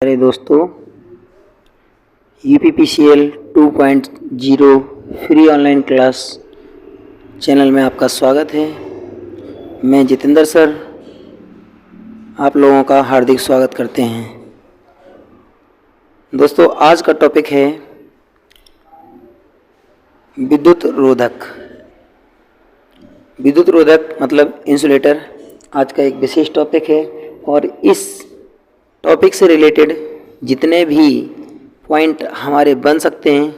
अरे दोस्तों, UPPCL 2.0 free online class channel में आपका स्वागत है। मैं जितेंद्र सर आप लोगों का हार्दिक स्वागत करते हैं। दोस्तों, आज का टॉपिक है विद्युत रोधक। विद्युत रोधक मतलब इंसुलेटर आज का एक विशेष टॉपिक है और इस टॉपिक से रिलेटेड जितने भी पॉइंट हमारे बन सकते हैं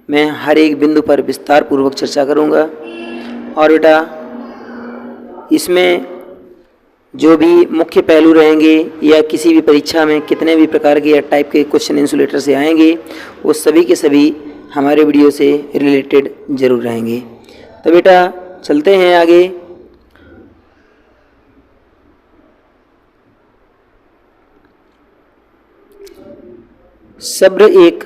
मैं हर एक बिंदु पर विस्तार पूर्वक चर्चा करूंगा। और बेटा, इसमें जो भी मुख्य पहलू रहेंगे या किसी भी परीक्षा में कितने भी प्रकार के या टाइप के क्वेश्चन इंसुलेटर से आएंगे वो सभी के सभी हमारे वीडियो से रिलेटेड ज़रूर रहेंगे। तो बेटा चलते हैं आगे। सब्र एक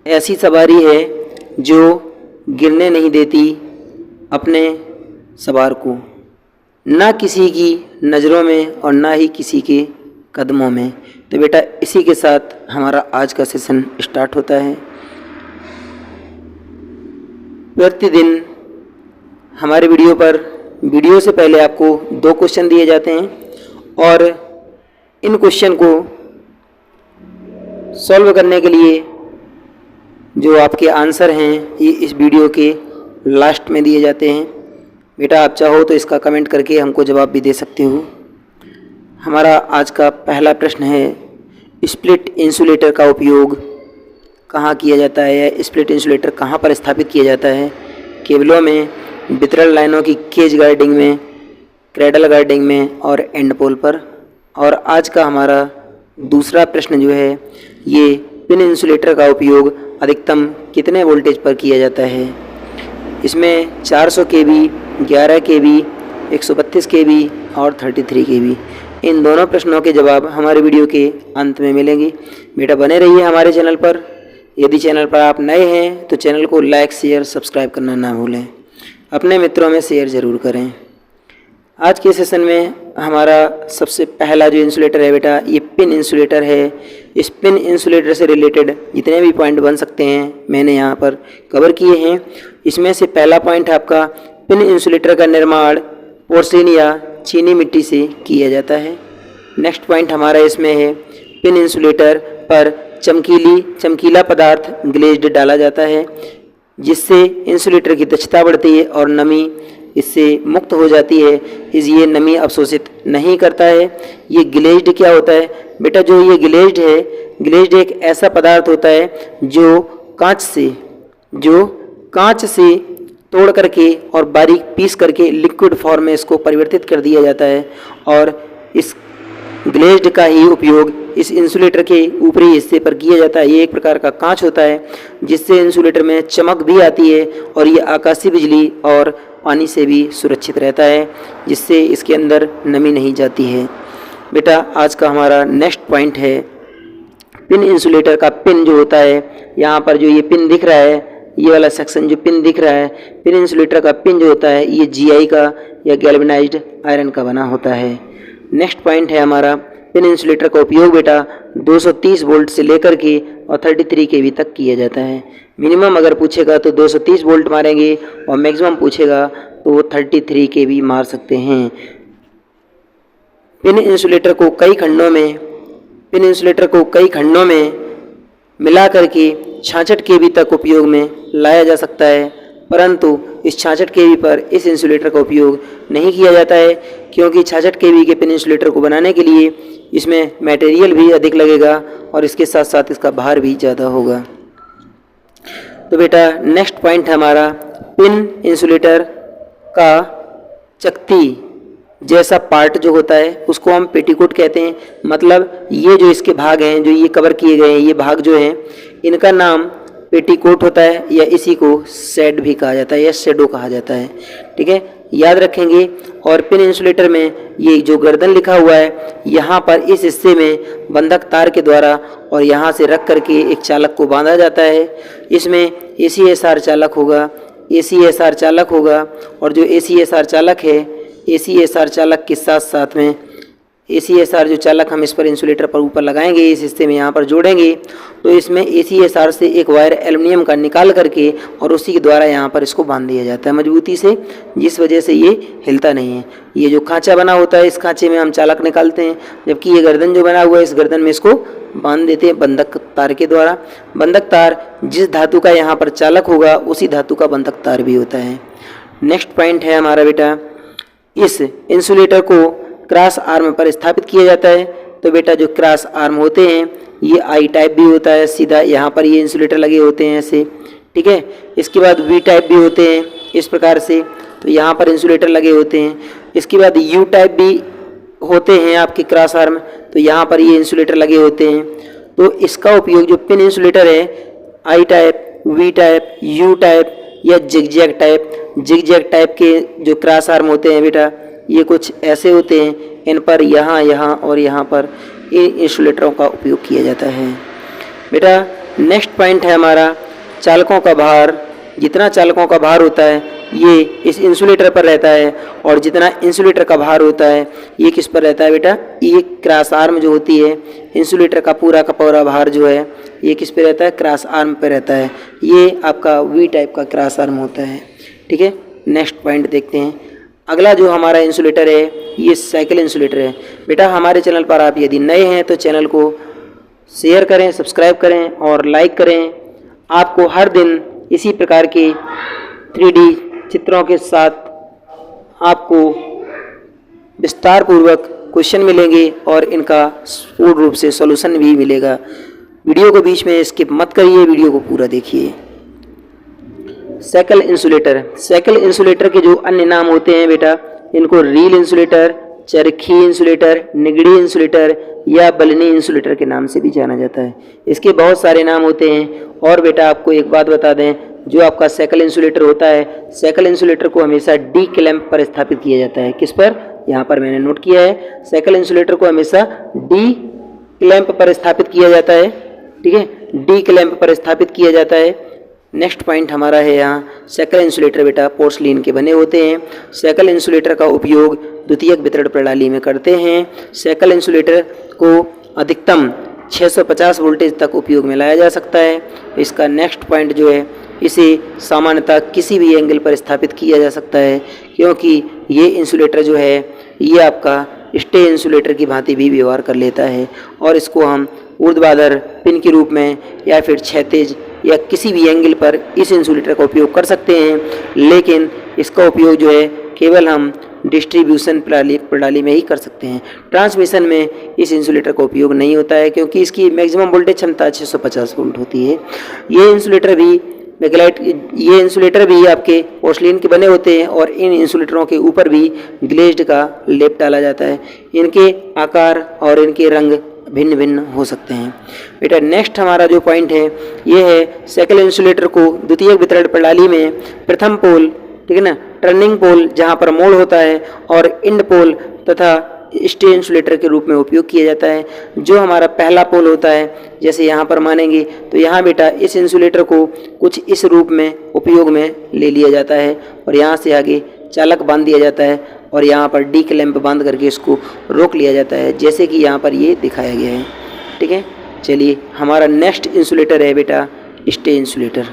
ऐसी सवारी है जो गिरने नहीं देती अपने सवार को, ना किसी की नज़रों में और ना ही किसी के कदमों में। तो बेटा इसी के साथ हमारा आज का सेशन स्टार्ट होता है। प्रतिदिन हमारे वीडियो से पहले आपको 2 क्वेश्चन दिए जाते हैं और इन क्वेश्चन को सॉल्व करने के लिए जो आपके आंसर हैं ये इस वीडियो के लास्ट में दिए जाते हैं। बेटा आप चाहो तो इसका कमेंट करके हमको जवाब भी दे सकते हो। हमारा आज का पहला प्रश्न है, स्प्लिट इंसुलेटर का उपयोग कहाँ किया जाता है या स्प्लिट इंसुलेटर कहाँ पर स्थापित किया जाता है? केबलों में, वितरण लाइनों की केज गार्डिंग में, क्रेडल गार्डिंग में और एंड पोल पर। और आज का हमारा दूसरा प्रश्न जो है ये पिन इंसुलेटर का उपयोग अधिकतम कितने वोल्टेज पर किया जाता है? इसमें 400 kV, 11 kV, 132 kV और 33 kV। इन दोनों प्रश्नों के जवाब हमारे वीडियो के अंत में मिलेंगे। बेटा बने रहिए हमारे चैनल पर। यदि चैनल पर आप नए हैं तो चैनल को लाइक, शेयर, सब्सक्राइब करना ना भूलें। अपने मित्रों में शेयर ज़रूर करें। आज के सेशन में हमारा सबसे पहला जो इंसुलेटर है बेटा ये पिन इंसुलेटर है। इस पिन इंसुलेटर से रिलेटेड जितने भी पॉइंट बन सकते हैं मैंने यहाँ पर कवर किए हैं। इसमें से पहला पॉइंट है आपका, पिन इंसुलेटर का निर्माण पोर्सिन या चीनी मिट्टी से किया जाता है। नेक्स्ट पॉइंट हमारा इसमें है, पिन इंसुलेटर पर चमकीला पदार्थ ग्लेज्ड डाला जाता है जिससे इंसुलेटर की दक्षता बढ़ती है और नमी इससे मुक्त हो जाती है। ये नमी अवशोषित नहीं करता है। ये ग्लेज्ड क्या होता है बेटा? जो ये ग्लेज्ड है, ग्लेज्ड एक ऐसा पदार्थ होता है जो कांच से तोड़ करके और बारीक पीस करके लिक्विड फॉर्म में इसको परिवर्तित कर दिया जाता है। और इस ग्लेज्ड का ही उपयोग इस इंसुलेटर के ऊपरी हिस्से पर किया जाता है। ये एक प्रकार का कांच होता है जिससे इंसुलेटर में चमक भी आती है और ये आकाशीय बिजली और पानी से भी सुरक्षित रहता है जिससे इसके अंदर नमी नहीं जाती है। बेटा आज का हमारा नेक्स्ट पॉइंट है, पिन इंसुलेटर का पिन जो होता है, यहाँ पर जो ये पिन दिख रहा है, ये वाला सेक्शन जो पिन दिख रहा है, पिन इंसुलेटर का पिन जो होता है ये GI का या गैल्वेनाइज्ड आयरन का बना होता है। नेक्स्ट पॉइंट है हमारा, पिन इंसुलेटर का उपयोग बेटा 230 वोल्ट से लेकर के और 33 kV तक किया जाता है। मिनिमम अगर पूछेगा तो 230 वोल्ट मारेंगे और मैक्सिमम पूछेगा तो वो 33 kV मार सकते हैं। पिन इंसुलेटर को कई खंडों में मिला करके 66 kV तक उपयोग में लाया जा सकता है, परंतु इस 66 kV पर इस इंसुलेटर का उपयोग नहीं किया जाता है क्योंकि 66 kV के पिन इंसुलेटर को बनाने के लिए इसमें मटेरियल भी अधिक लगेगा और इसके साथ साथ इसका भार भी ज़्यादा होगा। तो बेटा नेक्स्ट पॉइंट है हमारा, पिन इंसुलेटर का चकती जैसा पार्ट जो होता है उसको हम पेटीकोट कहते हैं। मतलब ये जो इसके भाग हैं, जो ये कवर किए गए हैं, ये भाग जो हैं इनका नाम पेटीकोट होता है या इसी को शेड भी कहा जाता है या शेडो कहा जाता है। ठीक है, याद रखेंगे। और पिन इंसुलेटर में ये जो गर्दन लिखा हुआ है यहाँ पर इस हिस्से में बंधक तार के द्वारा और यहाँ से रख करके एक चालक को बांधा जाता है। इसमें ACSR चालक होगा, ACSR चालक होगा और जो ACSR चालक है ACSR चालक के साथ साथ में ACSR जो चालक हम इस पर इंसुलेटर पर ऊपर लगाएंगे, इस हिस्से में यहाँ पर जोड़ेंगे, तो इसमें ACSR से एक वायर एल्युमिनियम का निकाल करके और उसी के द्वारा यहाँ पर इसको बांध दिया जाता है मजबूती से, जिस वजह से ये हिलता नहीं है। ये जो खांचा बना होता है, इस खांचे में हम चालक निकालते हैं, जबकि ये गर्दन जो बना हुआ है, इस गर्दन में इसको बांध देते हैं बंधक तार के द्वारा। बंधक तार जिस धातु का यहाँ पर चालक होगा उसी धातु का बंधक तार भी होता है। नेक्स्ट पॉइंट है हमारा बेटा, इस इंसुलेटर को क्रॉस आर्म पर स्थापित किया जाता है। तो बेटा जो क्रॉस आर्म होते हैं ये आई टाइप भी होता है, सीधा यहाँ पर ये इंसुलेटर लगे होते हैं ऐसे, ठीक है। इसके बाद वी टाइप भी होते हैं इस प्रकार से, तो यहाँ पर इंसुलेटर लगे होते हैं। इसके बाद यू टाइप भी होते हैं आपके क्रॉस आर्म, तो यहाँ पर ये इंसुलेटर लगे होते हैं। तो इसका उपयोग जो पिन इंसुलेटर है, I type, V type, U type या जिगजैग टाइप के जो क्रॉस आर्म होते हैं बेटा, ये कुछ ऐसे होते हैं, इन पर यहाँ और यहाँ पर इन इंसुलेटरों का उपयोग किया जाता है। बेटा नेक्स्ट पॉइंट है हमारा चालकों का भार। जितना चालकों का भार होता है ये इस इंसुलेटर पर रहता है, और जितना इंसुलेटर का भार होता है ये किस पर रहता है बेटा, ये क्रॉस आर्म जो होती है, इंसुलेटर का पूरा भार जो है ये किस पे रहता है, क्रॉस आर्म पे रहता है। ये आपका वी टाइप का क्रॉस आर्म होता है, ठीक है। नेक्स्ट पॉइंट देखते हैं। अगला जो हमारा इंसुलेटर है ये साइकिल इंसुलेटर है। बेटा हमारे चैनल पर आप यदि नए हैं तो चैनल को शेयर करें, सब्सक्राइब करें और लाइक करें। आपको हर दिन इसी प्रकार के 3D चित्रों के साथ आपको विस्तार पूर्वक क्वेश्चन मिलेंगे और इनका पूर्ण रूप से सॉल्यूशन भी मिलेगा। वीडियो को बीच में स्किप मत करिए, वीडियो को पूरा देखिए। साइकिल इंसुलेटर के जो अन्य नाम होते हैं बेटा, इनको रील इंसुलेटर, चरखी इंसुलेटर, निगड़ी इंसुलेटर या बलनी इंसुलेटर के नाम से भी जाना जाता है। इसके बहुत सारे नाम होते हैं। और बेटा आपको एक बात बता दें, जो आपका साइकिल इंसुलेटर होता है, साइकिल इंसुलेटर को हमेशा डी क्लैंप पर स्थापित किया जाता है। किस पर, यहाँ पर मैंने नोट किया है, साइकिल इंसुलेटर को हमेशा डी क्लैंप पर स्थापित किया जाता है, ठीक है, डी क्लैंप पर स्थापित किया जाता है। नेक्स्ट पॉइंट हमारा है यहाँ साइकिल इंसुलेटर बेटा पोर्सलिन के बने होते हैं। साइकिल इंसुलेटर का उपयोग द्वितीयक वितरण प्रणाली में करते हैं। साइकिल इंसुलेटर को अधिकतम 650 वोल्टेज तक उपयोग में लाया जा सकता है। इसका नेक्स्ट पॉइंट जो है, इसे सामान्यतः किसी भी एंगल पर स्थापित किया जा सकता है, क्योंकि ये इंसुलेटर जो है ये आपका स्टे इंसुलेटर की भांति भी व्यवहार कर लेता है, और इसको हम ऊर्ध्वाधर पिन के रूप में या फिर क्षैतिज या किसी भी एंगल पर इस इंसुलेटर का उपयोग कर सकते हैं। लेकिन इसका उपयोग जो है केवल हम डिस्ट्रीब्यूशन प्रणाली में ही कर सकते हैं। ट्रांसमिशन में इस इंसुलेटर का उपयोग नहीं होता है, क्योंकि इसकी मैक्सिमम वोल्टेज क्षमता 650 वोल्ट होती है। ये इंसुलेटर भी आपके पोर्सलिन के बने होते हैं, और इन इंसुलेटरों के ऊपर भी ग्लेज्ड का लेप डाला जाता है। इनके आकार और इनके रंग भिन्न भिन्न हो सकते हैं। बेटा नेक्स्ट हमारा जो पॉइंट है ये है साइकिल इंसुलेटर को द्वितीयक वितरण प्रणाली में प्रथम पोल, ठीक है ना, टर्निंग पोल जहाँ पर मोड़ होता है, और इंड पोल तथा स्टे इंसुलेटर के रूप में उपयोग किया जाता है। जो हमारा पहला पोल होता है, जैसे यहाँ पर मानेंगे तो यहाँ बेटा इस इंसुलेटर को कुछ इस रूप में उपयोग में ले लिया जाता है, और यहाँ से आगे चालक बांध दिया जाता है, और यहाँ पर डी क्लैंप बांध करके इसको रोक लिया जाता है, जैसे कि यहाँ पर ये दिखाया गया है, ठीक है। चलिए हमारा नेक्स्ट इंसुलेटर है बेटा स्टे इंसुलेटर,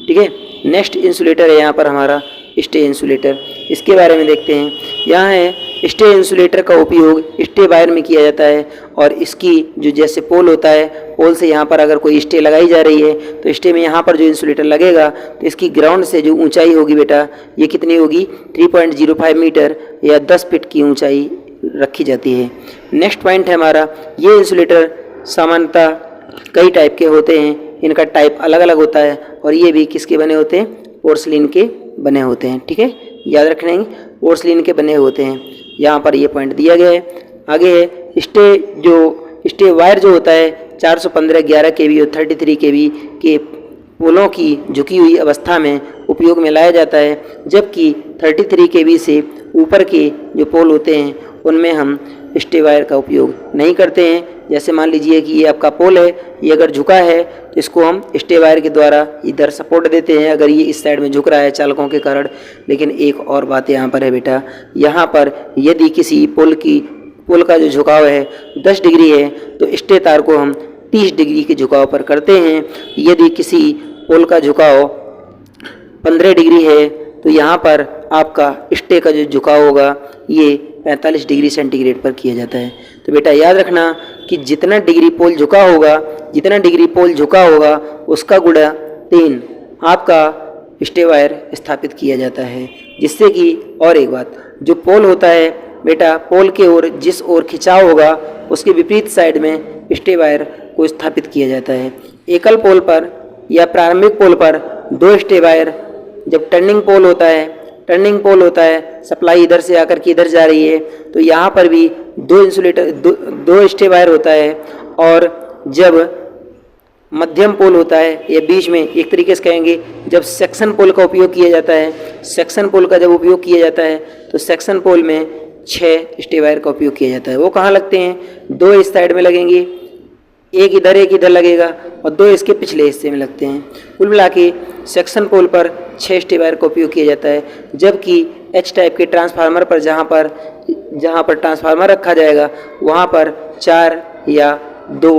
ठीक है। नेक्स्ट इंसुलेटर है यहाँ पर हमारा स्टे इंसुलेटर। इसके बारे में देखते हैं। यहाँ है स्टे इंसुलेटर का उपयोग स्टे वायर में किया जाता है, और इसकी जो जैसे पोल होता है, पोल से यहाँ पर अगर कोई स्टे लगाई जा रही है तो स्टे में यहाँ पर जो इंसुलेटर लगेगा तो इसकी ग्राउंड से जो ऊंचाई होगी बेटा ये कितनी होगी, 3.05 मीटर या 10 फीट की ऊंचाई रखी जाती है। नेक्स्ट पॉइंट है हमारा, ये इंसुलेटर सामान्यतः कई टाइप के होते हैं, इनका टाइप अलग अलग होता है, और ये भी किसके बने होते हैं, पोर्सलिन के बने होते हैं, ठीक है, याद रखना है, पोर्सलिन के बने होते हैं। यहाँ पर ये पॉइंट दिया गया है। आगे है स्टे वायर जो होता है 415 11 kV और 33 kV के पोलों की झुकी हुई अवस्था में उपयोग में लाया जाता है, जबकि 33 kV से ऊपर के जो पोल होते हैं उनमें हम स्टे वायर का उपयोग नहीं करते हैं। जैसे मान लीजिए कि ये आपका पोल है, ये अगर झुका है तो इसको हम स्टे वायर के द्वारा इधर सपोर्ट देते हैं, अगर ये इस साइड में झुक रहा है चालकों के कारण। लेकिन एक और बात यहाँ पर है बेटा, यहाँ पर यदि किसी पोल की पोल का जो झुकाव है 10 डिग्री है तो स्टे तार को हम 30 डिग्री के झुकाव पर करते हैं। यदि किसी पोल का झुकाव 15 डिग्री है तो यहाँ पर आपका स्टे का जो झुकाव होगा ये 45 डिग्री सेंटीग्रेड पर किया जाता है। तो बेटा याद रखना कि जितना डिग्री पोल झुका होगा उसका गुणा 3 आपका स्टे वायर स्थापित किया जाता है। जिससे कि और एक बात, जो पोल होता है बेटा, पोल के ओर जिस ओर खिंचाव होगा उसके विपरीत साइड में स्टे वायर को स्थापित किया जाता है। एकल पोल पर या प्रारंभिक पोल पर 2 स्टे वायर, जब टर्निंग पोल होता है सप्लाई इधर से आकर के इधर जा रही है तो यहाँ पर भी 2 स्टे वायर होता है। और जब मध्यम पोल होता है या बीच में, एक तरीके से कहेंगे जब सेक्शन पोल का उपयोग किया जाता है, सेक्शन पोल का जब उपयोग किया जाता है तो सेक्शन पोल में 6 स्टे वायर का उपयोग किया जाता है। वो कहाँ लगते हैं? 2 इस साइड में लगेंगे, एक इधर लगेगा और 2 इसके पिछले हिस्से में लगते हैं। कुल मिला के सेक्शन पोल पर 6 स्टे वायर का उपयोग किया जाता है। जबकि एच टाइप के ट्रांसफार्मर पर जहाँ पर ट्रांसफार्मर रखा जाएगा वहाँ पर 4 या 2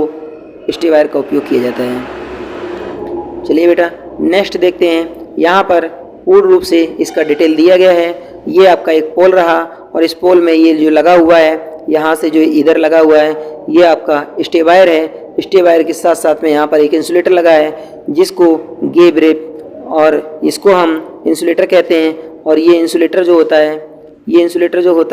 स्टे वायर का उपयोग किया जाता है। चलिए बेटा नेक्स्ट देखते हैं। यहाँ पर पूर्ण रूप से इसका डिटेल दिया गया है। ये आपका एक पोल रहा और इस पोल में ये जो लगा हुआ है, यहाँ से जो इधर लगा हुआ है ये आपका स्टे वायर है। स्टे वायर के साथ साथ में यहाँ पर एक इंसुलेटर लगा है जिसको गेब रेप और इसको हम इंसुलेटर कहते हैं। और ये इंसुलेटर जो होता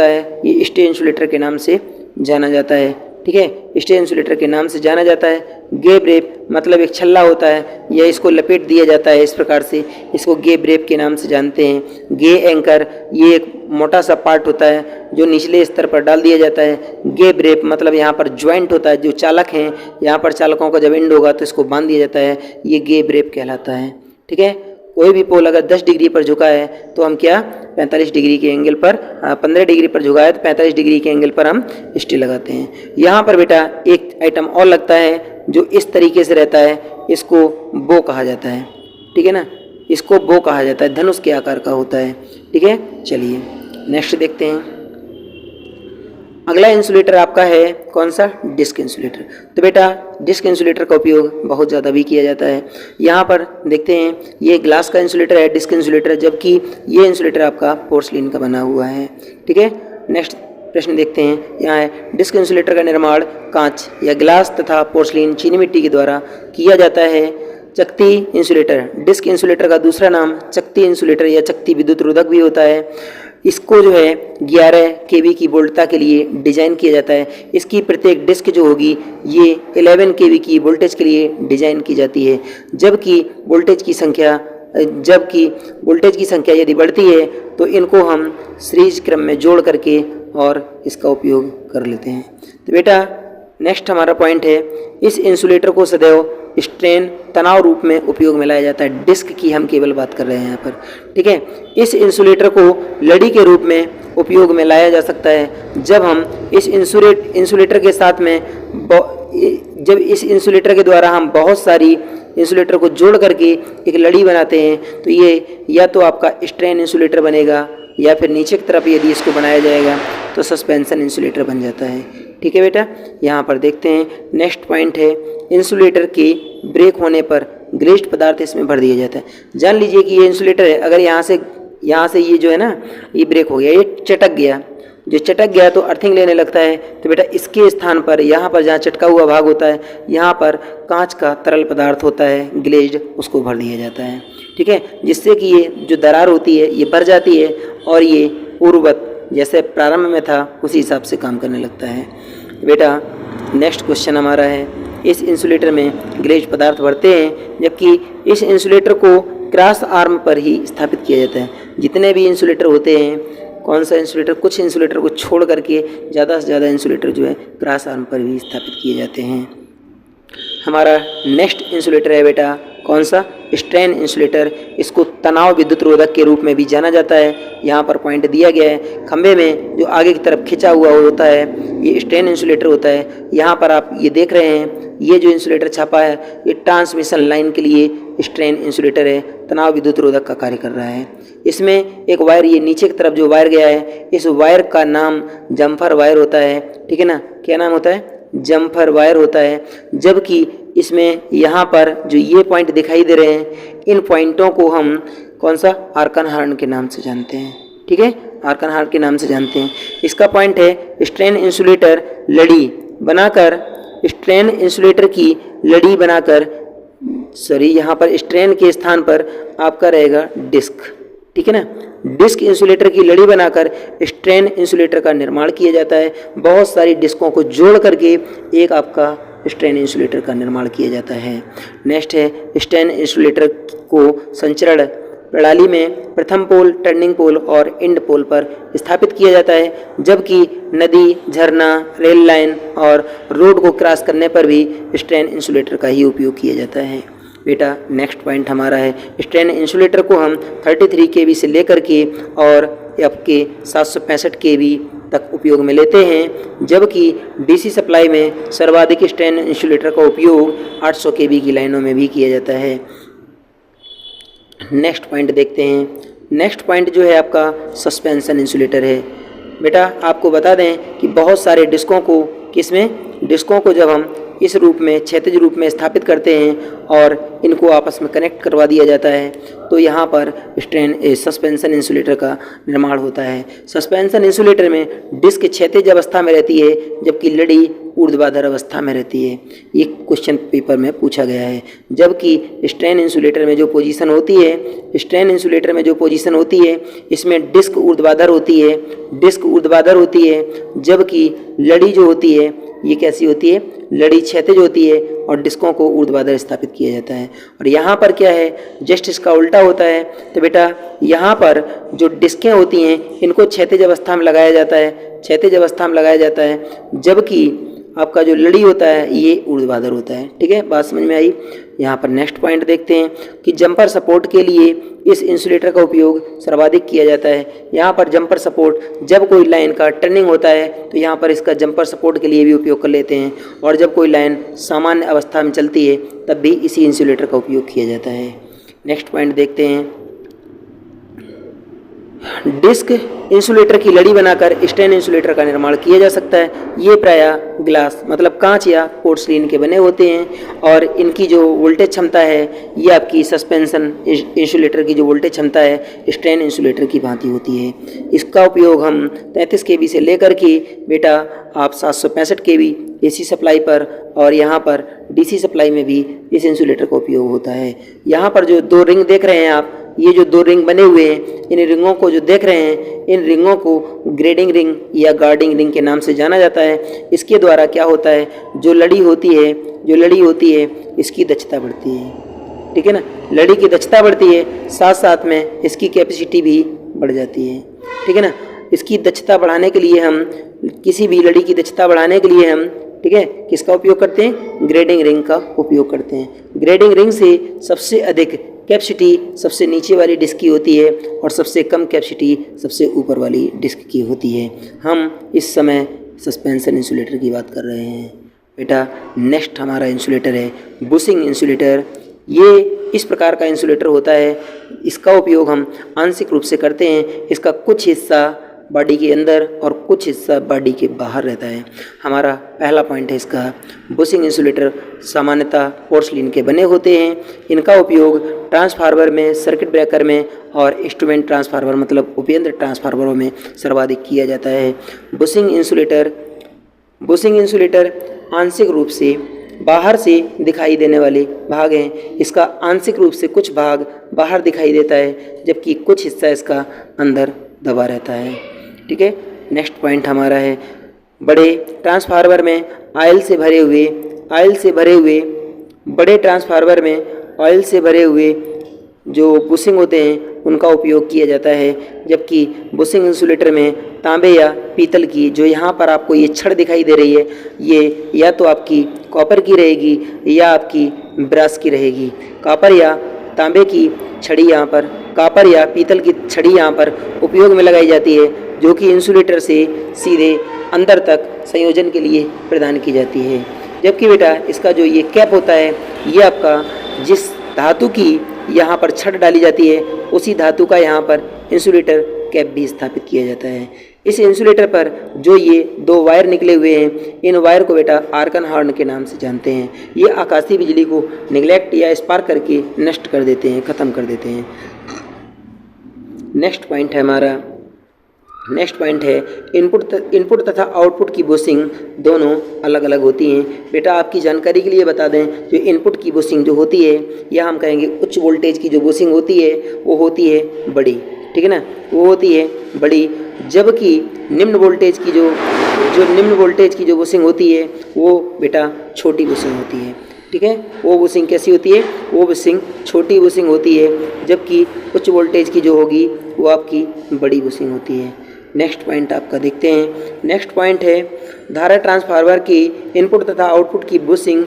है ये स्टे इंसुलेटर के नाम से जाना जाता है। ठीक है, स्टे इंसुलेटर के नाम से जाना जाता है। गेब रेप मतलब एक छल्ला होता है या इसको लपेट दिया जाता है, इस प्रकार से इसको गेब रेप के नाम से जानते हैं। गे एंकर ये एक मोटा सा पार्ट होता है जो निचले स्तर पर डाल दिया जाता है। गेब रेप मतलब यहाँ पर ज्वाइंट होता है, जो चालक हैं यहाँ पर चालकों का जब एंड होगा तो इसको बांध दिया जाता है, ये गेब रेप कहलाता है। ठीक है, कोई भी पोल अगर 10 डिग्री पर झुका है तो हम क्या 45 डिग्री के एंगल पर 15 डिग्री पर झुका है तो 45 डिग्री के एंगल पर हम स्टे लगाते हैं। यहाँ पर बेटा एक आइटम और लगता है जो इस तरीके से रहता है, इसको बो कहा जाता है। ठीक है ना, इसको बो कहा जाता है, धनुष के आकार का होता है। ठीक है, चलिए नेक्स्ट देखते हैं। अगला इंसुलेटर आपका है कौन सा? Disc insulator. तो बेटा डिस्क इंसुलेटर का उपयोग बहुत ज़्यादा भी किया जाता है। यहाँ पर देखते हैं ये ग्लास का इंसुलेटर है डिस्क इंसुलेटर, जबकि ये इंसुलेटर आपका पोर्सलिन का बना हुआ है। ठीक है, नेक्स्ट प्रश्न देखते हैं। यहाँ है डिस्क इंसुलेटर का निर्माण कांच या ग्लास तथा पोर्सलिन चीनी मिट्टी के द्वारा किया जाता है। चकती इंसुलेटर, डिस्क इंसुलेटर का दूसरा नाम चकती इंसुलेटर या चकती विद्युत रोधक भी होता है। इसको जो है 11 kV की वोल्टता के लिए डिज़ाइन किया जाता है। इसकी प्रत्येक डिस्क जो होगी ये 11 kV की वोल्टेज के लिए डिज़ाइन की जाती है। जबकि वोल्टेज की संख्या यदि बढ़ती है तो इनको हम सीरीज क्रम में जोड़ करके और इसका उपयोग कर लेते हैं। तो बेटा नेक्स्ट हमारा पॉइंट है, इस इंसुलेटर को सदैव स्ट्रेन तनाव रूप में उपयोग में लाया जाता है। डिस्क की हम केवल बात कर रहे हैं यहाँ पर। ठीक है, इस इंसुलेटर को लड़ी के रूप में उपयोग में लाया जा सकता है जब हम इस इंसुलेटर के साथ में जब इस इंसुलेटर के द्वारा हम बहुत सारी इंसुलेटर को जोड़ करके एक लड़ी बनाते हैं तो ये या तो आपका स्ट्रेन इंसुलेटर बनेगा या फिर नीचे की तरफ यदि इसको बनाया जाएगा तो सस्पेंशन इंसुलेटर बन जाता है। ठीक है बेटा, यहाँ पर देखते हैं नेक्स्ट पॉइंट है, इंसुलेटर के ब्रेक होने पर ग्लेज्ड पदार्थ इसमें भर दिया जाता है। जान लीजिए कि ये इंसुलेटर है, अगर यहाँ से ये जो है ना ये ब्रेक हो गया, ये चटक गया, जो चटक गया तो अर्थिंग लेने लगता है। तो बेटा इसके स्थान पर यहाँ पर जहाँ चटका हुआ भाग होता है यहाँ पर कांच का तरल पदार्थ होता है ग्लेज्ड, उसको भर दिया जाता है। ठीक है, जिससे कि ये जो दरार होती है ये भर जाती है और ये पूर्ववत जैसे प्रारंभ में था उसी हिसाब से काम करने लगता है। बेटा नेक्स्ट क्वेश्चन हमारा है, इस इंसुलेटर में ग्लेज्ड पदार्थ भरते हैं जबकि इस इंसुलेटर को क्रॉस आर्म पर ही स्थापित किया जाता है। जितने भी इंसुलेटर होते हैं, कौन सा इंसुलेटर, कुछ इंसुलेटर को छोड़ करके ज़्यादा से ज़्यादा इंसुलेटर जो है क्रॉस आर्म पर भी स्थापित किए जाते हैं। हमारा नेक्स्ट इंसुलेटर है बेटा कौन सा? Strain insulator. इसको तनाव विद्युत रोधक के रूप में भी जाना जाता है। यहाँ पर पॉइंट दिया गया है, खंभे में जो आगे की तरफ खिंचा हुआ होता है ये स्ट्रेन इंसुलेटर होता है। यहाँ पर आप ये देख रहे हैं, ये जो इंसुलेटर छापा है ये ट्रांसमिशन लाइन के लिए स्ट्रेन इंसुलेटर है, तनाव विद्युत रोधक का कार्य कर रहा है। इसमें एक वायर, ये नीचे की तरफ जो वायर गया है, इस वायर का नाम जम्फर वायर होता है, ठीक है ना। क्या नाम होता है? जम्फर वायर होता है। जबकि इसमें यहाँ पर जो ये पॉइंट दिखाई दे रहे हैं, इन पॉइंटों को हम कौन सा? आर्कन हॉर्न के नाम से जानते हैं, ठीक है, आर्कन हॉर्न के नाम से जानते हैं। इसका पॉइंट है स्ट्रेन इंसुलेटर लड़ी बनाकर, स्ट्रेन इंसुलेटर की लड़ी बनाकर, सॉरी यहाँ पर स्ट्रेन के स्थान पर आपका रहेगा डिस्क, ठीक है ना। डिस्क इंसुलेटर की लड़ी बनाकर स्ट्रेन इंसुलेटर का निर्माण किया जाता है। बहुत सारी डिस्कों को जोड़ करके एक आपका स्ट्रेन इंसुलेटर का निर्माण किया जाता है। नेक्स्ट है स्ट्रेन इंसुलेटर को संचरण प्रणाली में प्रथम पोल, टर्निंग पोल और एंड पोल पर स्थापित किया जाता है, जबकि नदी, झरना, रेल लाइन और रोड को क्रॉस करने पर भी स्ट्रेन इंसुलेटर का ही उपयोग किया जाता है। बेटा नेक्स्ट पॉइंट हमारा है स्ट्रेन इंसुलेटर को हम 33 kV से लेकर के और आपके 765 kV तक उपयोग में लेते हैं, जबकि डीसी सप्लाई में सर्वाधिक स्ट्रेन इंसुलेटर का उपयोग 800 kV की लाइनों में भी किया जाता है। नेक्स्ट पॉइंट देखते हैं। नेक्स्ट पॉइंट जो है आपका सस्पेंशन इंसुलेटर है। बेटा आपको बता दें कि बहुत सारे डिस्कों को, किसमें? डिस्कों को जब हम इस रूप में, क्षैतिज रूप में स्थापित करते हैं और इनको आपस में कनेक्ट करवा दिया जाता है, तो यहाँ पर सस्पेंशन इंसुलेटर का निर्माण होता है। सस्पेंशन इंसुलेटर में डिस्क क्षैतिज अवस्था में रहती है, जबकि लड़ी ऊर्ध्वाधर अवस्था में रहती है। ये क्वेश्चन पेपर में पूछा गया है। जबकि स्ट्रेन इंसुलेटर में जो पोजीशन होती है, स्ट्रेन इंसुलेटर में जो पोजीशन होती है, इसमें डिस्क ऊर्ध्वाधर होती है, डिस्क ऊर्ध्वाधर होती है, जबकि लड़ी जो होती है ये कैसी होती है? लड़ी क्षैतिज होती है और डिस्कों को ऊर्ध्वाधर स्थापित किया जाता है। और यहाँ पर क्या है? जस्ट इसका उल्टा होता है। तो बेटा यहाँ पर जो डिस्कें होती हैं इनको क्षैतिज अवस्था में लगाया जाता है, क्षैतिज अवस्था में लगाया जाता है, जबकि आपका जो लड़ी होता है ये ऊर्ध्वाधर होता है, ठीक है। बात समझ में आई? यहाँ पर नेक्स्ट पॉइंट देखते हैं कि जंपर सपोर्ट के लिए इस इंसुलेटर का उपयोग सर्वाधिक किया जाता है। यहाँ पर जंपर सपोर्ट, जब कोई लाइन का टर्निंग होता है तो यहाँ पर इसका जंपर सपोर्ट के लिए भी उपयोग कर लेते हैं, और जब कोई लाइन सामान्य अवस्था में चलती है तब भी इसी इंसुलेटर का उपयोग किया जाता है। नेक्स्ट पॉइंट देखते हैं। डिस्क इंसुलेटर की लड़ी बनाकर स्ट्रेन इंसुलेटर का निर्माण किया जा सकता है। ये प्रायः ग्लास मतलब कांच या पोर्सलिन के बने होते हैं, और इनकी जो वोल्टेज क्षमता है ये आपकी सस्पेंशन इंसुलेटर की जो वोल्टेज क्षमता है स्ट्रेन इंसुलेटर की भांति होती है। इसका उपयोग हम 33 kV से लेकर के बेटा आप 765 kV AC सप्लाई पर और यहाँ पर DC सप्लाई में भी इस इंसुलेटर का उपयोग होता है। यहाँ पर जो दो रिंग देख रहे हैं आप, ये जो दो रिंग बने हुए हैं, इन रिंगों को जो देख रहे हैं, इन रिंगों को ग्रेडिंग रिंग या गार्डिंग रिंग के नाम से जाना जाता है। इसके द्वारा क्या होता है? जो लड़ी होती है इसकी दक्षता बढ़ती है, ठीक है ना। लड़ी की दक्षता बढ़ती है, साथ साथ में इसकी कैपेसिटी भी बढ़ जाती है, ठीक है ना। इसकी दक्षता बढ़ाने के लिए हम, किसी भी लड़ी की दक्षता बढ़ाने के लिए हम, ठीक है, किसका उपयोग करते हैं? ग्रेडिंग रिंग का उपयोग करते हैं। ग्रेडिंग रिंग से सबसे अधिक कैपेसिटी सबसे नीचे वाली डिस्क की होती है और सबसे कम कैपेसिटी सबसे ऊपर वाली डिस्क की होती है। हम इस समय सस्पेंशन इंसुलेटर की बात कर रहे हैं। बेटा नेक्स्ट हमारा इंसुलेटर है बुशिंग इंसुलेटर। ये इस प्रकार का इंसुलेटर होता है। इसका उपयोग हम आंशिक रूप से करते हैं। इसका कुछ हिस्सा बॉडी के अंदर और कुछ हिस्सा बॉडी के बाहर रहता है। हमारा पहला पॉइंट है इसका, बुशिंग इंसुलेटर सामान्यतः पोर्सलिन के बने होते हैं। इनका उपयोग ट्रांसफार्मर में, सर्किट ब्रेकर में और इंस्ट्रूमेंट ट्रांसफार्मर मतलब उपयंत्र ट्रांसफार्मरों में सर्वाधिक किया जाता है। बुशिंग इंसुलेटर आंशिक रूप से बाहर से दिखाई देने वाले भाग हैं। इसका आंशिक रूप से कुछ भाग बाहर दिखाई देता है, जबकि कुछ हिस्सा इसका अंदर दबा रहता है, ठीक है। नेक्स्ट पॉइंट हमारा है बड़े ट्रांसफार्मर में ऑयल से भरे हुए बड़े ट्रांसफार्मर में ऑयल से भरे हुए जो बुशिंग होते हैं उनका उपयोग किया जाता है, जबकि बुशिंग इंसुलेटर में तांबे या पीतल की, जो यहाँ पर आपको ये छड़ दिखाई दे रही है, ये या तो आपकी कॉपर की रहेगी या आपकी ब्रास की रहेगी। कॉपर या तांबे की छड़ी यहाँ पर, कॉपर या पीतल की छड़ी यहाँ पर उपयोग में लगाई जाती है, जो कि इंसुलेटर से सीधे अंदर तक संयोजन के लिए प्रदान की जाती है। जबकि बेटा इसका जो ये कैप होता है ये आपका जिस धातु की यहाँ पर छड़ डाली जाती है उसी धातु का यहाँ पर इंसुलेटर कैप भी स्थापित किया जाता है। इस इंसुलेटर पर जो ये दो वायर निकले हुए हैं इन वायर को बेटा आर्गन हॉर्न के नाम से जानते हैं। ये आकाशीय बिजली को निगलेक्ट या स्पार्क करके नष्ट कर देते हैं, ख़त्म कर देते हैं। नेक्स्ट पॉइंट है इनपुट तथा आउटपुट की बुशिंग दोनों अलग अलग होती हैं। बेटा आपकी जानकारी के लिए बता दें, जो इनपुट की बुशिंग जो होती है या हम कहेंगे उच्च वोल्टेज की जो बुशिंग होती है वो होती है बड़ी, ठीक है ना, वो होती है बड़ी। जबकि निम्न वोल्टेज की जो बुशिंग होती है वो बेटा छोटी बुशिंग होती है, ठीक है। वो बुशिंग कैसी होती है? वो बुशिंग छोटी बुशिंग होती है, जबकि उच्च वोल्टेज की जो होगी वो आपकी बड़ी बुशिंग होती है। नेक्स्ट पॉइंट आपका देखते हैं। नेक्स्ट पॉइंट है धारा ट्रांसफार्मर की इनपुट तथा आउटपुट की बुशिंग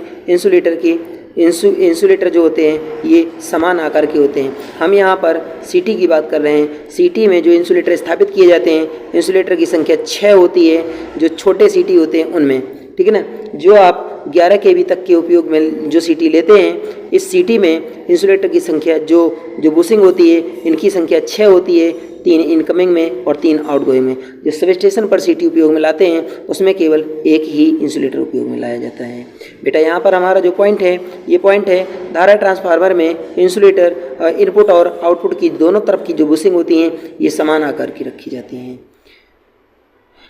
इंसुलेटर जो होते हैं ये समान आकार के होते हैं। हम यहाँ पर सीटी की बात कर रहे हैं। सीटी में जो इंसुलेटर स्थापित किए जाते हैं इंसुलेटर की संख्या 6 होती है, जो छोटे सीटी होते हैं उनमें, ठीक है ना। जो आप 11 kV तक के उपयोग में जो सीटी लेते हैं, इस सीटी में इंसुलेटर की संख्या जो बुशिंग होती है इनकी संख्या 6 होती है, 3 इनकमिंग में और 3 आउटगोइंग में। जो सब स्टेशन पर सीटी उपयोग में लाते हैं उसमें केवल एक ही इंसुलेटर उपयोग में लाया जाता है। बेटा यहाँ पर हमारा जो पॉइंट है ये पॉइंट है धारा ट्रांसफार्मर में इंसुलेटर इनपुट और आउटपुट की दोनों तरफ की जो बुशिंग होती हैं ये समान आकार की रखी जाती हैं।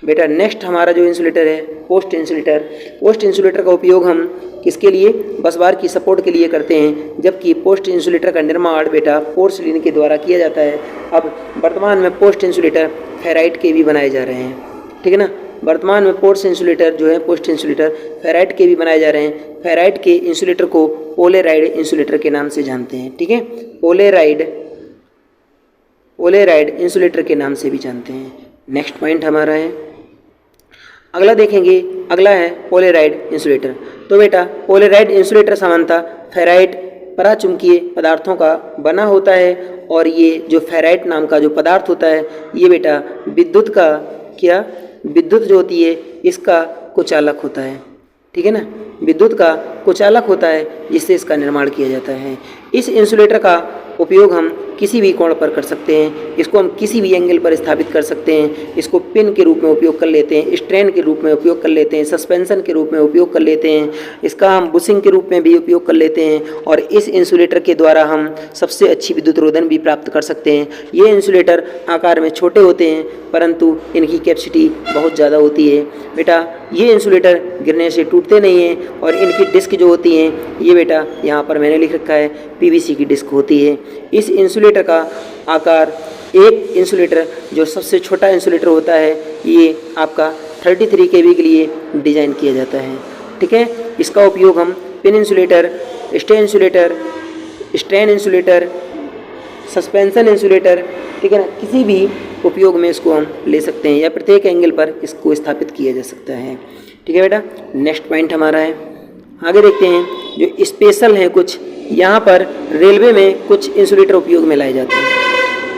बेटा नेक्स्ट हमारा जो इंसुलेटर है पोस्ट इंसुलेटर का उपयोग हम किसके लिए? बस बार की सपोर्ट के लिए करते हैं, जबकि पोस्ट इंसुलेटर का निर्माण बेटा पोर्सिलिन के द्वारा किया जाता है। अब वर्तमान में पोस्ट इंसुलेटर फेराइट के भी बनाए जा रहे हैं, ठीक है ना। वर्तमान में पोस्ट इंसुलेटर फेराइट के भी बनाए जा रहे हैं। फेराइट के इंसुलेटर को पोलेराइड इंसुलेटर के नाम से जानते हैं, ठीक है। पोलेराइड इंसुलेटर के नाम से भी जानते हैं। नेक्स्ट पॉइंट हमारा है, अगला है पोलेराइड इंसुलेटर। तो बेटा पोलेराइड इंसुलेटर सामान्यतः फेराइट पराचुंबकीय पदार्थों का बना होता है, और ये जो फेराइट नाम का जो पदार्थ होता है ये बेटा विद्युत जो होती है इसका कुचालक होता है, ठीक है ना। विद्युत का कुचालक होता है जिससे इसका निर्माण किया जाता है। इस इंसुलेटर का उपयोग हम किसी भी कोण पर कर सकते हैं, इसको हम किसी भी एंगल पर स्थापित कर सकते हैं। इसको पिन के रूप में उपयोग कर लेते हैं, स्ट्रेन के रूप में उपयोग कर लेते हैं, सस्पेंशन के रूप में उपयोग कर लेते हैं, इसका हम बुशिंग के रूप में भी उपयोग कर लेते हैं, और इस इंसुलेटर के द्वारा हम सबसे अच्छी विद्युत रोधन भी प्राप्त कर सकते हैं। ये इंसुलेटर आकार में छोटे होते हैं परंतु इनकी कैपेसिटी बहुत ज़्यादा होती है। बेटा ये इंसुलेटर गिरने से टूटते नहीं हैं, और इनकी डिस्क जो होती हैं ये बेटा यहाँ पर मैंने लिख रखा है PVC की डिस्क होती है। इस इंसुलेटर का आकार एक इंसुलेटर जो सबसे छोटा इंसुलेटर होता है ये आपका 33 kV के लिए डिज़ाइन किया जाता है, ठीक है। इसका उपयोग हम pin insulator, strain insulator, suspension insulator, ठीक है ना, किसी भी उपयोग में इसको हम ले सकते हैं या प्रत्येक एंगल पर इसको स्थापित किया जा सकता है, ठीक है बेटा। नेक्स्ट पॉइंट हमारा है, आगे देखते हैं जो स्पेशल है कुछ। यहाँ पर रेलवे में कुछ इंसुलेटर उपयोग में लाए जाते हैं,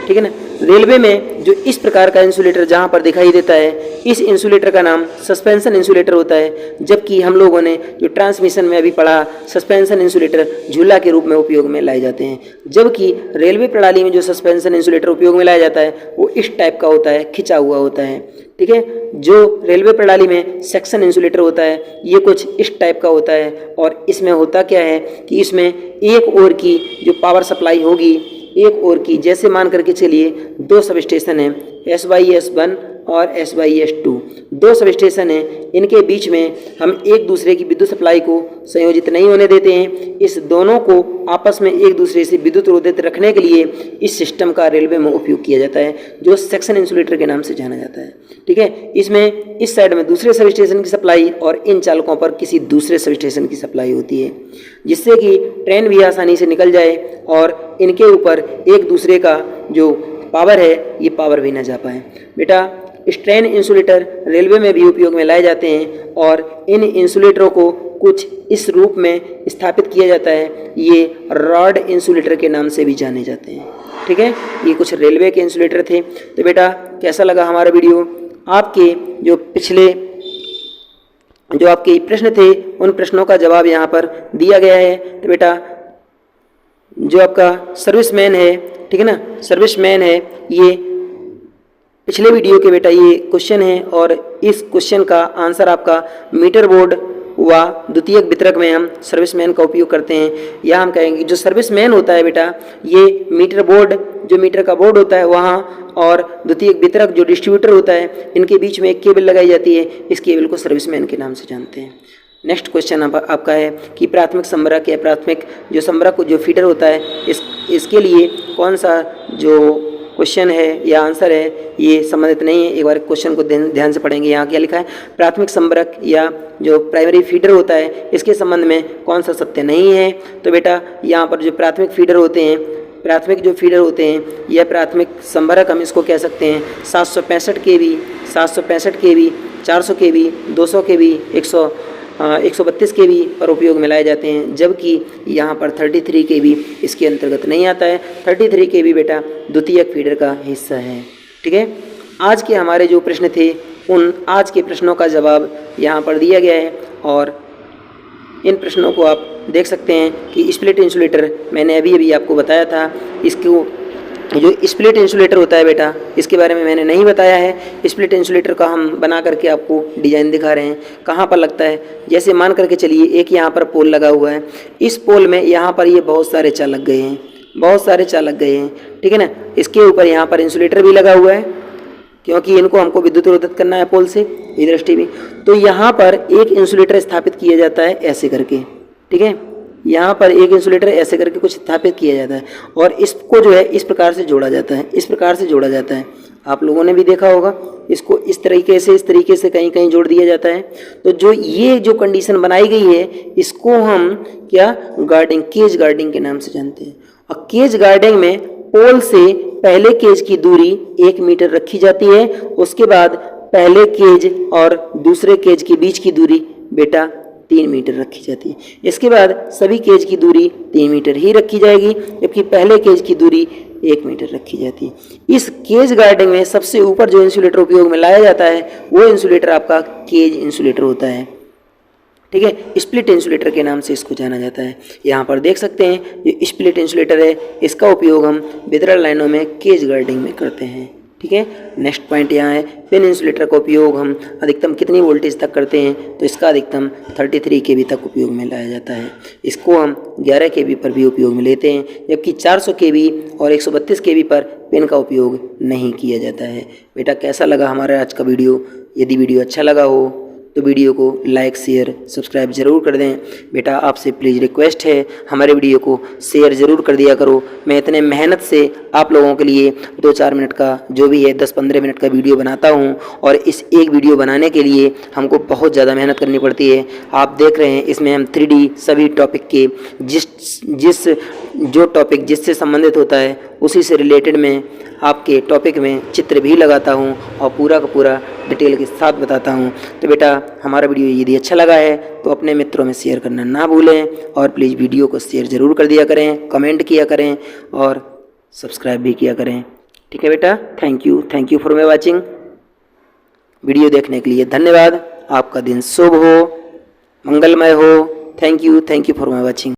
ठीक है ना। रेलवे में जो इस प्रकार का इंसुलेटर जहाँ पर दिखाई देता है इस इंसुलेटर का नाम सस्पेंशन इंसुलेटर होता है, जबकि हम लोगों ने जो ट्रांसमिशन में अभी पढ़ा सस्पेंशन इंसुलेटर झूला के रूप में उपयोग में लाए जाते हैं। जबकि रेलवे प्रणाली में जो सस्पेंशन इंसुलेटर उपयोग में लाया जाता है वो इस टाइप का होता है, खिंचा हुआ होता है, ठीक है। जो रेलवे प्रणाली में सेक्शन इंसुलेटर होता है ये कुछ इस टाइप का होता है, और इसमें होता क्या है कि इसमें एक ओर की जो पावर सप्लाई होगी, एक ओर की, जैसे मान करके चलिए 2 सब स्टेशन हैं SYS1 और SYS2, 2 सब स्टेशन हैं। इनके बीच में हम एक दूसरे की विद्युत सप्लाई को संयोजित नहीं होने देते हैं। इस दोनों को आपस में एक दूसरे से विद्युत रोधित रखने के लिए इस सिस्टम का रेलवे में उपयोग किया जाता है, जो सेक्शन इंसुलेटर के नाम से जाना जाता है, ठीक है। इसमें इस साइड में दूसरे सब स्टेशन की सप्लाई और इन चालकों पर किसी दूसरे सब स्टेशन की सप्लाई होती है, जिससे कि ट्रेन भी आसानी से निकल जाए और इनके ऊपर एक दूसरे का जो पावर है ये पावर भी ना जा पाए। बेटा स्ट्रेन इंसुलेटर रेलवे में भी उपयोग में लाए जाते हैं, और इन इंसुलेटरों को कुछ इस रूप में स्थापित किया जाता है, ये रॉड इंसुलेटर के नाम से भी जाने जाते हैं, ठीक है। ये कुछ रेलवे के इंसुलेटर थे। तो बेटा कैसा लगा हमारा वीडियो? आपके जो पिछले जो आपके प्रश्न थे उन प्रश्नों का जवाब यहाँ पर दिया गया है। तो बेटा जो आपका सर्विसमैन है, ठीक है ना, सर्विसमैन है, ये पिछले वीडियो के बेटा ये क्वेश्चन है और इस क्वेश्चन का आंसर आपका मीटर बोर्ड व द्वितीयक वितरक में हम सर्विसमैन का उपयोग करते हैं। या हम कहेंगे जो सर्विसमैन होता है बेटा, ये मीटर बोर्ड, जो मीटर का बोर्ड होता है वहाँ, और द्वितीयक वितरक जो डिस्ट्रीब्यूटर होता है, इनके बीच में एक केबल लगाई जाती है। इस केबल को सर्विसमैन के नाम से जानते हैं। नेक्स्ट क्वेश्चन आपका है कि प्राथमिक संभरक या प्राथमिक जो संभरक जो फीडर होता है, इसके लिए कौन सा जो क्वेश्चन है या आंसर है ये संबंधित नहीं है। एक बार क्वेश्चन को ध्यान से पढ़ेंगे। यहाँ क्या लिखा है, प्राथमिक संभरक या जो प्राइमरी फीडर होता है इसके संबंध में कौन सा सत्य नहीं है। तो बेटा यहाँ पर जो प्राथमिक फीडर होते हैं, प्राथमिक जो फीडर होते हैं या प्राथमिक संभरक हम इसको कह सकते हैं 765 kV, 765 kV, 400 kV, 200 kV, 132 kV पर उपयोग में लाए जाते हैं, जबकि यहाँ पर 33 kV इसके अंतर्गत नहीं आता है। 33 kV बेटा द्वितीयक फीडर का हिस्सा है। ठीक है, आज के हमारे जो प्रश्न थे उन आज के प्रश्नों का जवाब यहाँ पर दिया गया है और इन प्रश्नों को आप देख सकते हैं कि स्प्लिट इंसुलेटर मैंने अभी आपको बताया था। इसको जो स्प्लिट इंसुलेटर होता है बेटा, इसके बारे में मैंने नहीं बताया है। स्प्लिट इंसुलेटर का हम बना करके आपको डिज़ाइन दिखा रहे हैं। कहाँ पर लगता है, जैसे मान करके चलिए एक यहाँ पर पोल लगा हुआ है। इस पोल में यहाँ पर ये बहुत सारे चाल लग गए हैं, बहुत सारे चाल लग गए हैं, ठीक है ना। इसके ऊपर यहाँ पर इंसुलेटर भी लगा हुआ है, क्योंकि इनको हमको विद्युत रोधित करना है पोल से, ये दृष्टि भी। तो यहाँ पर एक इंसुलेटर स्थापित किया जाता है ऐसे करके, ठीक है। यहाँ पर एक इंसुलेटर ऐसे करके कुछ स्थापित किया जाता है और इसको जो है इस प्रकार से जोड़ा जाता है, इस प्रकार से जोड़ा जाता है। आप लोगों ने भी देखा होगा, इसको इस तरीके से कहीं कहीं जोड़ दिया जाता है। तो जो ये जो कंडीशन बनाई गई है, इसको हम क्या गार्डिंग, केज गार्डिंग के नाम से जानते हैं। और केज गार्डिंग में पोल से पहले केज की दूरी 1 मीटर रखी जाती है। उसके बाद पहले केज और दूसरे केज के बीच की दूरी बेटा 3 मीटर रखी जाती है। इसके बाद सभी केज की दूरी 3 मीटर ही रखी जाएगी, जबकि पहले केज की दूरी 1 मीटर रखी जाती है। इस केज गार्डिंग में सबसे ऊपर जो इंसुलेटर उपयोग में लाया जाता है वो इंसुलेटर आपका केज इंसुलेटर होता है, ठीक है। स्प्लिट इंसुलेटर के नाम से इसको जाना जाता है। यहाँ पर देख सकते हैं ये स्प्लिट इंसुलेटर है, इसका उपयोग हम वितरण लाइनों में केज गार्डिंग में करते हैं, ठीक है। नेक्स्ट पॉइंट यहाँ है, पिन इंसुलेटर का उपयोग हम अधिकतम कितनी वोल्टेज तक करते हैं, तो इसका अधिकतम 33 kV तक उपयोग में लाया जाता है। इसको हम 11 kV पर भी उपयोग में लेते हैं, जबकि 400 kV और 132 kV पर पिन का उपयोग नहीं किया जाता है। बेटा कैसा लगा हमारा आज का वीडियो? यदि वीडियो अच्छा लगा हो तो वीडियो को लाइक शेयर सब्सक्राइब ज़रूर कर दें। बेटा आपसे प्लीज़ रिक्वेस्ट है, हमारे वीडियो को शेयर ज़रूर कर दिया करो। मैं इतने मेहनत से आप लोगों के लिए 2-4 मिनट का जो भी है 10-15 मिनट का वीडियो बनाता हूं, और इस एक वीडियो बनाने के लिए हमको बहुत ज़्यादा मेहनत करनी पड़ती है। आप देख रहे हैं इसमें हम 3D सभी टॉपिक के जो टॉपिक जिससे संबंधित होता है उसी से रिलेटेड में आपके टॉपिक में चित्र भी लगाता हूं और पूरा का पूरा डिटेल के साथ बताता हूं। तो बेटा हमारा वीडियो यदि अच्छा लगा है तो अपने मित्रों में शेयर करना ना भूलें, और प्लीज़ वीडियो को शेयर ज़रूर कर दिया करें, कमेंट किया करें और सब्सक्राइब भी किया करें, ठीक है बेटा। Thank you for my watching. Video देखने के लिए धन्यवाद। आपका दिन शुभ हो, मंगलमय हो। Thank you for my watching.